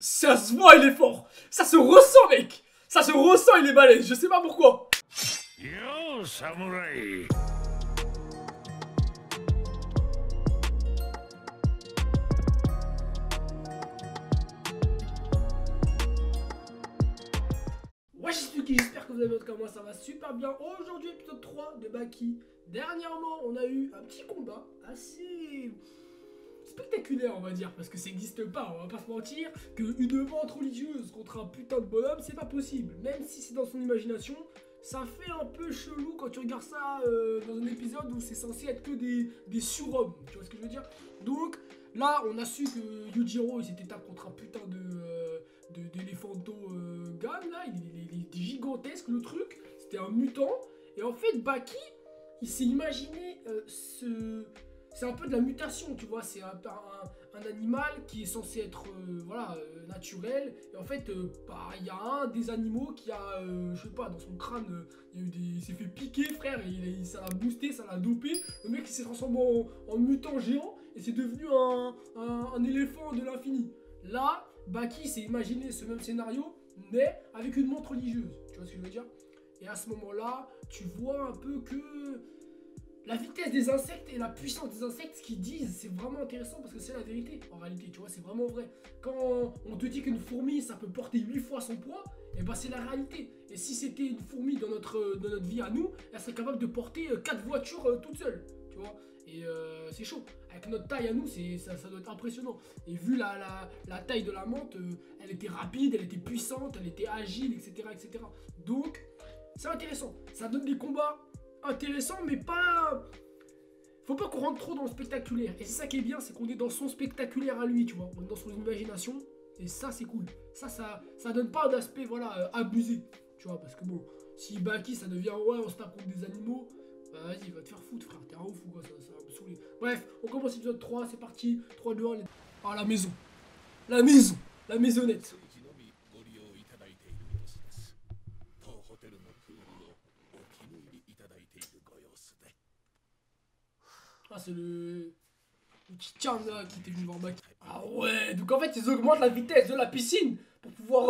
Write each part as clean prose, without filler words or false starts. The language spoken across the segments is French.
Ça se voit, il est fort. Ça se ressent, mec. Ça se ressent, il est balèze. Je sais pas pourquoi. Yo, samouraï. Ouais, j'espère que vous allez en tout cas moi ça va super bien. Aujourd'hui épisode 3 de Baki. Dernièrement on a eu un petit combat assez spectaculaire on va dire, parce que ça n'existe pas, on va pas se mentir, qu'une vente religieuse contre un putain de bonhomme c'est pas possible. Même si c'est dans son imagination, ça fait un peu chelou quand tu regardes ça dans un épisode où c'est censé être que des surhommes, tu vois ce que je veux dire. Donc là on a su que Yujiro il s'était tapé contre un putain d'éléphanto Gan là, il est gigantesque le truc, c'était un mutant. Et en fait Baki il s'est imaginé c'est un peu de la mutation, tu vois, c'est un animal qui est censé être naturel. Et en fait, il y a un des animaux qui a, je sais pas, dans son crâne, il s'est fait piquer, frère, et ça l'a boosté, ça l'a dopé. Le mec il s'est transformé en mutant géant et c'est devenu un éléphant de l'infini. Là, Baki s'est imaginé ce même scénario, mais avec une montre religieuse, tu vois ce que je veux dire. Et à ce moment-là, tu vois un peu que la vitesse des insectes et la puissance des insectes, ce qu'ils disent, c'est vraiment intéressant parce que c'est la vérité. En réalité, tu vois, c'est vraiment vrai. Quand on te dit qu'une fourmi, ça peut porter 8 fois son poids, et ben c'est la réalité. Et si c'était une fourmi dans notre vie à nous, elle serait capable de porter 4 voitures toute seule, tu vois. Et c'est chaud. Avec notre taille à nous, ça doit être impressionnant. Et vu la taille de la menthe, elle était rapide, elle était puissante, elle était agile, etc. etc. Donc, c'est intéressant. Ça donne des combats intéressant, mais pas. Faut pas qu'on rentre trop dans le spectaculaire. Et c'est ça qui est bien, c'est qu'on est dans son spectaculaire à lui, tu vois. On est dans son imagination. Et ça, c'est cool. Ça donne pas un aspect, voilà, abusé. Tu vois, parce que bon, si Baki, ça devient, ouais, on se tape contre des animaux, bah vas-y, va te faire foutre, frère. T'es un ouf ou quoi, ça va me saouler. Bref, on commence l'épisode 3, c'est parti. 3, 2, 1, les... Ah, la maison. La maison. La maisonnette. Ah, c'est le petit charme là qui était venu voir Baki. Ah ouais, donc en fait ils augmentent la vitesse de la piscine pour pouvoir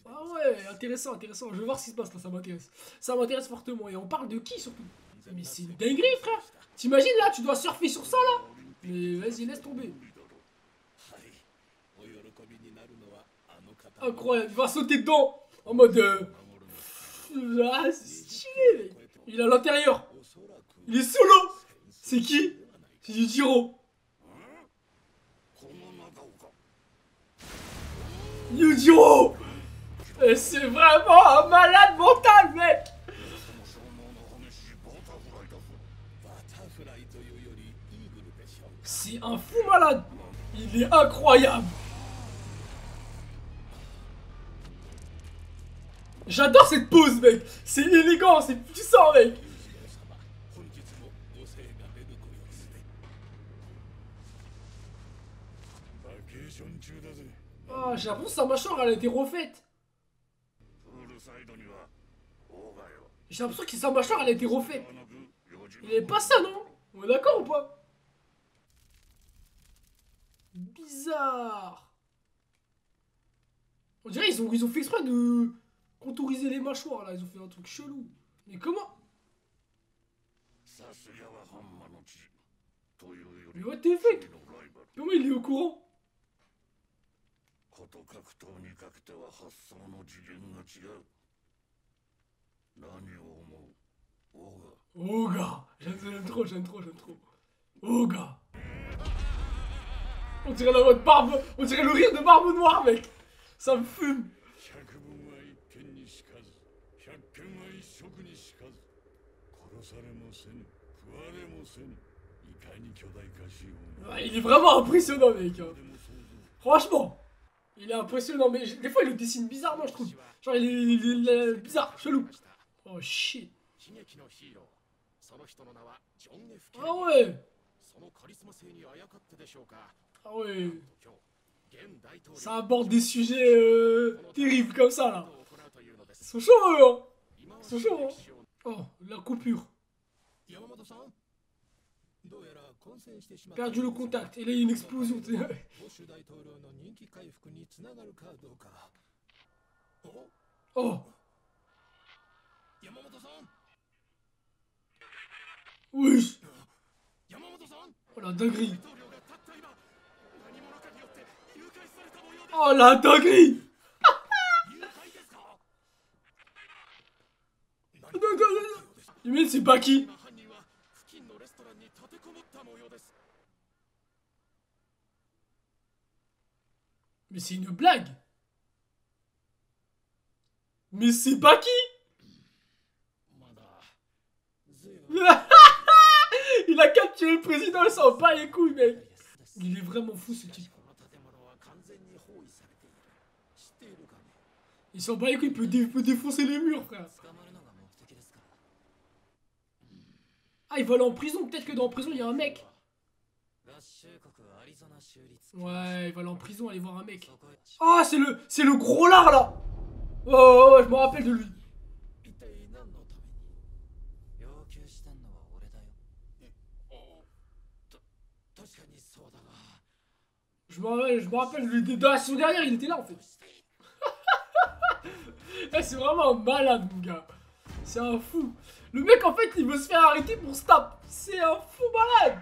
Ah ouais, intéressant, intéressant. Je vais voir ce qui se passe là, ça m'intéresse. Ça m'intéresse fortement. Et on parle de qui surtout? Mais c'est une dinguerie, frère. T'imagines là, tu dois surfer sur ça là? Mais vas-y, laisse tomber. Incroyable, il va sauter dedans en mode ah, c'est stylé, mec. Il est à l'intérieur. Il est sous l'eau. C'est qui? C'est Yujiro. Yujiro. C'est vraiment un malade mental, mec. C'est un fou malade. Il est incroyable. J'adore cette pose, mec. C'est élégant, c'est puissant, mec. Ah, j'ai l'impression que sa mâchoire, elle a été refaite. J'ai l'impression que sa mâchoire, elle a été refaite. Il est pas ça, non? On est d'accord ou pas? Bizarre. On dirait ils ont fait exprès de contouriser les mâchoires, là. Ils ont fait un truc chelou. Mais comment? Mais what the fuck? Comment il est au courant? Oga. J'aime trop, j'aime trop, j'aime trop. Oga. On dirait la mode barbe. On dirait le rire de Barbe Noire, mec. Ça me fume. Ouais, il est vraiment impressionnant, mec. Franchement. Il est impressionnant, mais des fois il le dessine bizarrement, je trouve. Genre il est bizarre, chelou. Oh shit. Ah ouais. Ah ouais. Ça aborde des sujets terribles comme ça là. Ils sont chauds eux, hein. Ils sont chauds, hein. Oh, la coupure. Perdu le contact. Et là, il y a une explosion. Oh. Oui. Oh la dinguerie. Oh la dinguerie. Mais c'est Baki. Mais c'est une blague. Mais c'est Baki. Il a capturé le président, il s'en bat les couilles, mec. Il est vraiment fou, ce type. Il s'en bat les couilles, il peut défoncer les murs, frère. Ah, il va aller en prison. Peut-être que dans la prison, il y a un mec. Ouais, il va aller en prison, aller voir un mec. Ah, c'est le gros lard, là. Oh, je me rappelle de lui. Je me rappelle de lui. Dans la saison dernière, il était là, en fait. C'est vraiment un malade, mon gars. C'est un fou. Le mec, en fait, il veut se faire arrêter pour stab. C'est un fou malade.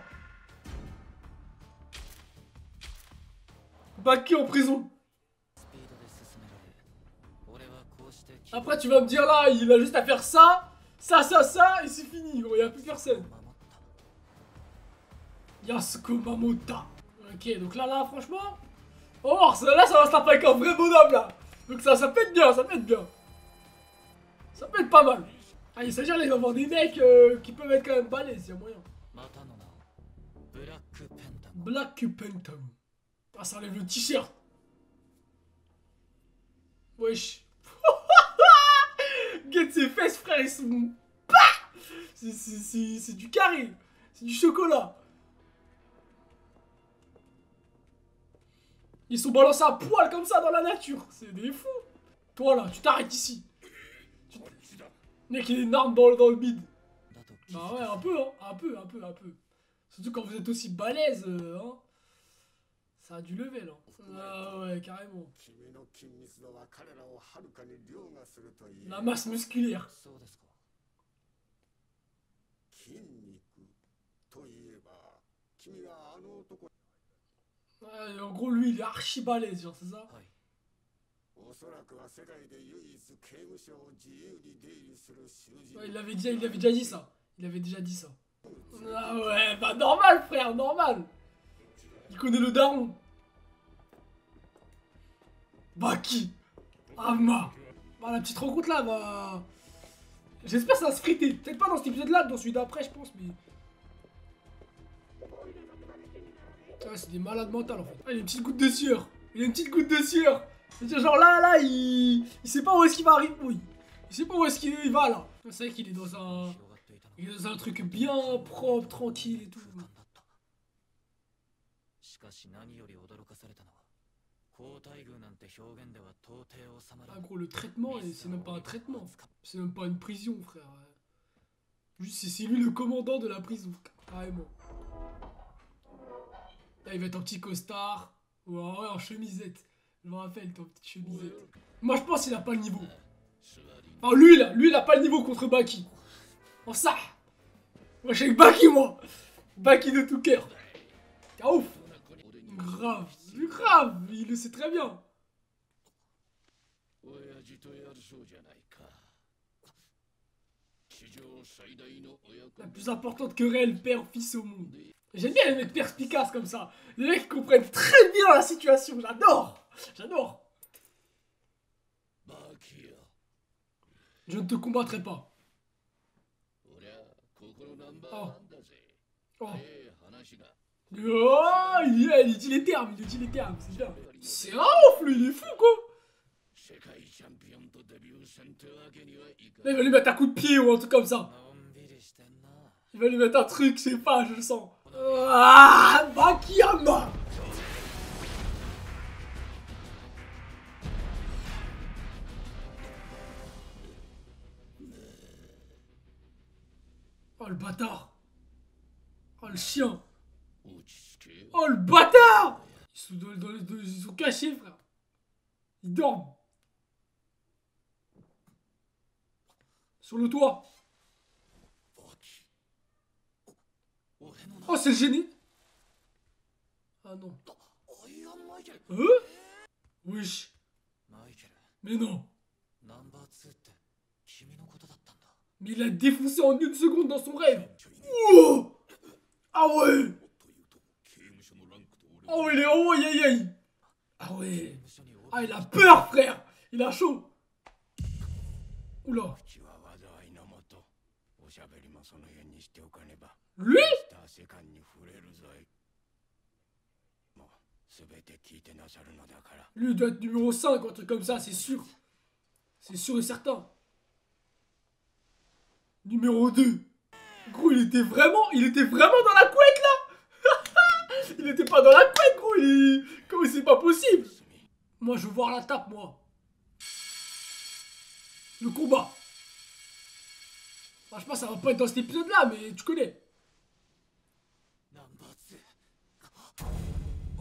Baki en prison. Après, tu vas me dire là, il a juste à faire ça, ça, et c'est fini, gros. Il n'y a plus personne. Yasuko Mamota. Ok, donc là, franchement. Oh, là, ça va se taper avec un vrai bonhomme, là. Donc ça peut être bien, ça peut être bien. Ça peut être pas mal. Ah, il s'agit là, il va y avoir des mecs qui peuvent être quand même balèzes, il y a moyen. Black Phantom. Ah, ça enlève le t-shirt. Wesh. Get ses fesses, frère, ils sont... C'est du carré. C'est du chocolat. Ils sont balancés à poil comme ça dans la nature. C'est des fous. Toi, là, tu t'arrêtes ici. Mec, il est énorme dans le bide. Bah ouais, un peu, hein. Un peu. Surtout quand vous êtes aussi balèze, hein. Ça a du level, hein. Ah ouais, carrément. La masse musculaire. Ouais, en gros, lui, il est archi balèze, genre, c'est ça? Ouais, il avait déjà dit ça. Il avait déjà dit ça. Ah ouais, bah normal, frère, normal. Il connaît le daron. Baki. Ama. Bah, la petite rencontre là va... J'espère que ça va se friter. Peut-être pas dans cet épisode là, dans celui d'après, je pense, mais... Ouais, c'est des malades mentales en fait. Ah, il y a une petite goutte de sueur. C'est-à-dire, genre là, il sait pas où est-ce qu'il va arriver. Oui. Il sait pas où est-ce qu'il va là. C'est vrai qu'il est dans un... Il est dans un truc bien propre, tranquille et tout. Ah gros, le traitement, c'est même pas un traitement. C'est même pas une prison, frère. Juste, c'est lui le commandant de la prison, carrément. Là, il va être en petit costard. Ouais, en chemisette. Je me rappelle, t'es en petite chemisette. Moi, je pense qu'il a pas le niveau. Enfin, lui, il a pas le niveau contre Baki. En ça. Moi, je suis avec Baki, moi. Baki de tout cœur. Ah, ouf. Grave, il le sait très bien. La plus importante querelle père-fils au monde. J'aime bien les mecs perspicaces comme ça. Les mecs qui comprennent très bien la situation. J'adore. Je ne te combattrai pas. Oh. Il dit les termes, c'est bien. C'est un ouf, lui, il est fou, quoi. Là, il va lui mettre un coup de pied ou un truc comme ça. Il va lui mettre un truc, je sais pas, je le sens. Ah, Bakiyama. Oh, le bâtard. Oh, le chien. Oh, le bâtard. Ils sont cachés, frère. Ils dorment. Sur le toit. Oh, c'est le génie. Ah non. Wesh. Mais non. Mais il a défoncé en une seconde dans son rêve. Oh. Ah ouais. Oh, il est en haut, aïe aïe. Ah ouais. Ah, il a peur, frère. Il a chaud. Oula. Lui? Lui doit être numéro 5, un truc comme ça, c'est sûr. C'est sûr et certain. Numéro 2. Gros, il était vraiment dans la couette, là. Il était pas dans la couette, gros. Comment c'est pas possible? Moi, je veux voir la tape, moi. Le combat. Franchement, ça va pas être dans cet épisode-là, mais tu connais.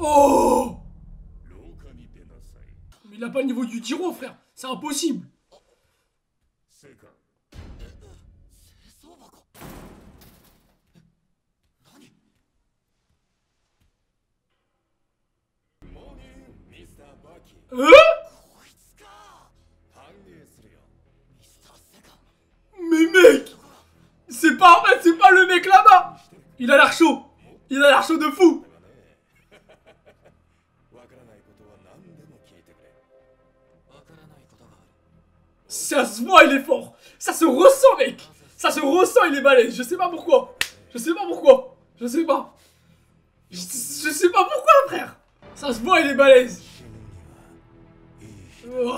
Oh! Mais il a pas le niveau du Jiro, frère. C'est impossible. Mais mec! C'est pas le mec là-bas! Il a l'air chaud! Il a l'air chaud de fou! Ça se voit, il est fort! Ça se ressent, mec! Ça se ressent, il est balèze! Je sais pas pourquoi! Je sais pas pourquoi! Je sais pas! Je sais pas pourquoi, frère! Ça se voit, il est balèze! Oh,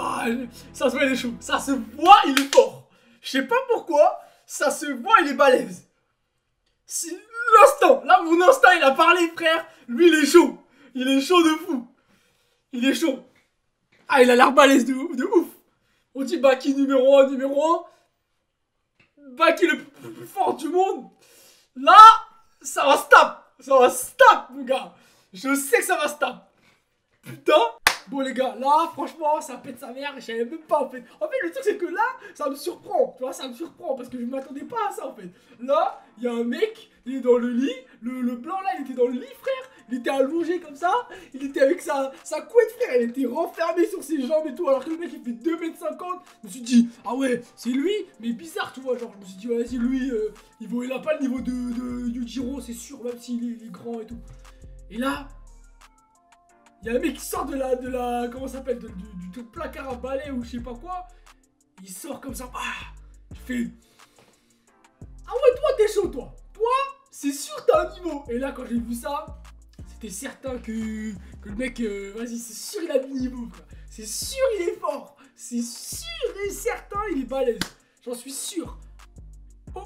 ça se voit, il est chaud! Ça se voit, il est fort! Je sais pas pourquoi, ça se voit, il est balèze! L'instant! Là, mon instinct, il a parlé, frère! Lui, il est chaud! Il est chaud de fou! Il est chaud! Ah, il a l'air balèze de ouf! On dit Baki numéro 1, Baki le plus fort du monde. Là, ça va se taper. Ça va se taper, mon gars. Je sais que ça va se taper. Putain. Bon, les gars, là, franchement, ça pète sa mère. Je savais même pas, en fait. En fait, le truc, c'est que là, ça me surprend. Tu vois, ça me surprend parce que je m'attendais pas à ça, en fait. Là, il y a un mec, il est dans le lit. Le blanc, là, il était dans le lit, frère. Il était allongé comme ça. Il était avec sa couette, frère. Elle était renfermée sur ses jambes et tout. Alors que le mec, il fait 2,50 m. Je me suis dit, ah ouais, c'est lui. Mais bizarre, tu vois. Genre, je me suis dit, vas-y, lui, il a pas le niveau de Yujiro, c'est sûr, même s'il est grand et tout. Et là. Il y a un mec qui sort de la comment ça s'appelle, du placard à balai ou je sais pas quoi. Il sort comme ça. Ah, je fais. Ah ouais, toi t'es chaud, toi. Toi, c'est sûr t'as un niveau. Et là, quand j'ai vu ça, c'était certain que le mec, vas-y, c'est sûr il a du niveau, quoi. C'est sûr il est fort. C'est sûr et certain il est balèze. J'en suis sûr.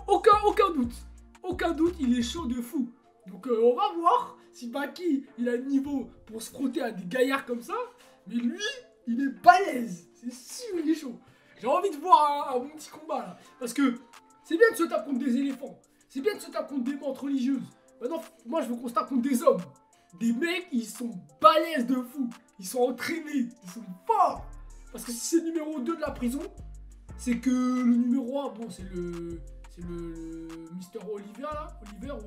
Aucun doute. Aucun doute, il est chaud de fou. Donc on va voir si Baki il a le niveau pour se frotter à des gaillards comme ça. Mais lui, il est balèze. C'est sûr, il est chaud. J'ai envie de voir un bon petit combat là. Parce que c'est bien de se taper contre des éléphants. C'est bien de se taper contre des menthes religieuses. Maintenant, moi je veux qu'on se tape contre des hommes. Des mecs, ils sont balèzes de fou. Ils sont entraînés. Ils sont forts. Parce que si c'est le numéro 2 de la prison, c'est que le numéro 1, bon, c'est le Mister Olivia là,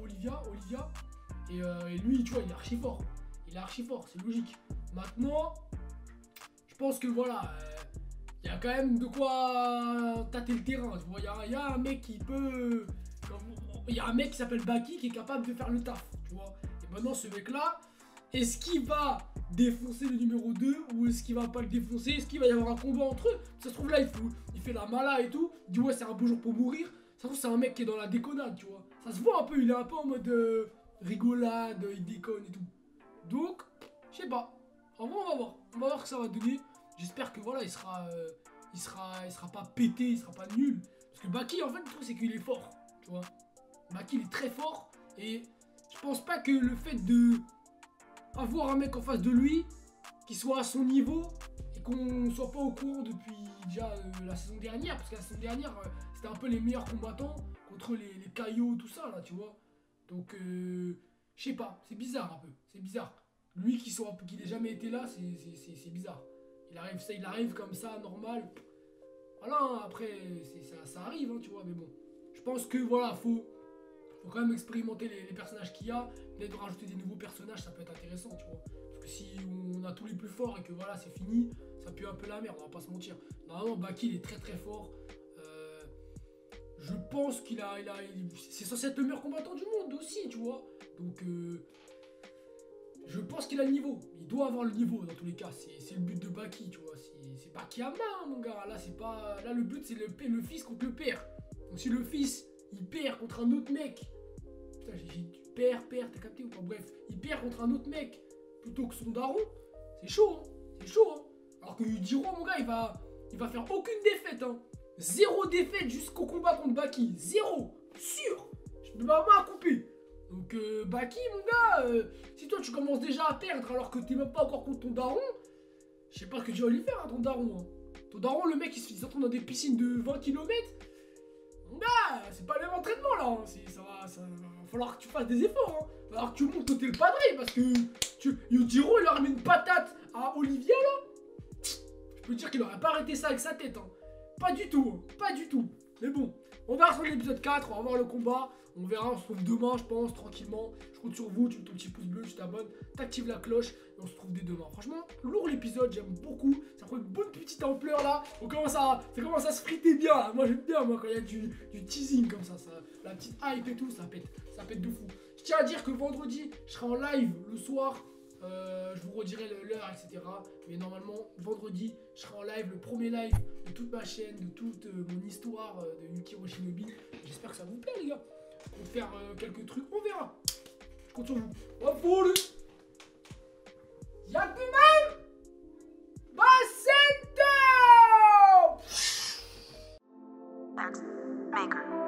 Olivia. Et lui, tu vois, il est archi fort. Il est archi fort, c'est logique. Maintenant, je pense que voilà, il y a quand même de quoi tâter le terrain. Tu vois, il y a un mec qui peut. Il y a un mec qui s'appelle Baki qui est capable de faire le taf. Tu vois. Et maintenant, ce mec là, est-ce qu'il va défoncer le numéro 2 ou est-ce qu'il va pas le défoncer? Est-ce qu'il va y avoir un combat entre eux? Ça se trouve là, il fait la mala et tout. Il dit ouais, c'est un beau jour pour mourir. Ça se trouve, c'est un mec qui est dans la déconnade, tu vois. Ça se voit un peu, il est un peu en mode rigolade, il déconne et tout. Donc, je sais pas. En vrai, on va voir. On va voir ce que ça va donner. J'espère que voilà, il sera pas pété, il sera pas nul. Parce que Baki, en fait, le truc, c'est qu'il est fort, tu vois. Baki, il est très fort. Et je pense pas que le fait de avoir un mec en face de lui qui soit à son niveau et qu'on soit pas au courant depuis déjà la saison dernière, parce que la saison dernière c'était un peu les meilleurs combattants contre les caillots, tout ça là, tu vois. Donc, je sais pas, c'est bizarre un peu, c'est bizarre. Lui qui n'ait jamais été là, c'est bizarre. Il arrive comme ça, normal. Voilà, hein, après, ça arrive, hein, tu vois, mais bon. Je pense que, voilà, faut quand même expérimenter les personnages qu'il y a. Peut-être de rajouter des nouveaux personnages, ça peut être intéressant, tu vois. Parce que si on a tous les plus forts et que, voilà, c'est fini, ça pue un peu la merde, on va pas se mentir. Normalement, Baki, il est très très fort. Je pense c'est censé être le meilleur combattant du monde aussi, tu vois. Donc, je pense qu'il a le niveau. Il doit avoir le niveau dans tous les cas. C'est le but de Baki, tu vois. C'est Baki à main, mon gars. Là, c'est pas. Là, le but, c'est le fils contre le père. Donc, si le fils, il perd contre un autre mec. Putain, j'ai dit père, t'as capté ou pas? Bref, il perd contre un autre mec plutôt que son daron. C'est chaud, hein. C'est chaud, hein. Alors que Yujiro, mon gars, il va faire aucune défaite, hein. 0 défaite jusqu'au combat contre Baki. 0. Sûr. Je peux pas à couper. Donc, Baki, mon gars, si toi tu commences déjà à perdre alors que t'es même pas encore contre ton daron, je sais pas ce que tu vas lui faire à ton daron. Hein. Ton daron, le mec, il s'entraîne dans des piscines de 20 km. Mon gars, c'est pas le même entraînement là. Hein. Ça va falloir que tu fasses des efforts. Hein. Il va falloir que tu montes côté le padré parce que Yujiro, il a remis une patate à Olivia là. Je peux dire qu'il aurait pas arrêté ça avec sa tête. Hein. Pas du tout, hein. Pas du tout. Mais bon, on verra sur l'épisode 4, on va voir le combat. On verra, on se retrouve demain, je pense, tranquillement. Je compte sur vous, tu mets ton petit pouce bleu, tu t'abonnes, t'actives la cloche et on se retrouve dès demain. Franchement, lourd l'épisode, j'aime beaucoup. Ça prend une bonne petite ampleur là. Ça commence à se friter bien. Là. Moi j'aime bien quand il y a du teasing comme ça, la petite hype et tout, ça pète de fou. Je tiens à dire que vendredi, je serai en live le soir. Je vous redirai l'heure, etc. Mais normalement, vendredi, je serai en live, le premier live de toute ma chaîne, de toute mon histoire de Yukiro Shinobi. J'espère que ça vous plaît, les gars. On va faire quelques trucs, on verra. Je compte sur vous. Wapoul Yakuman Basento Maker.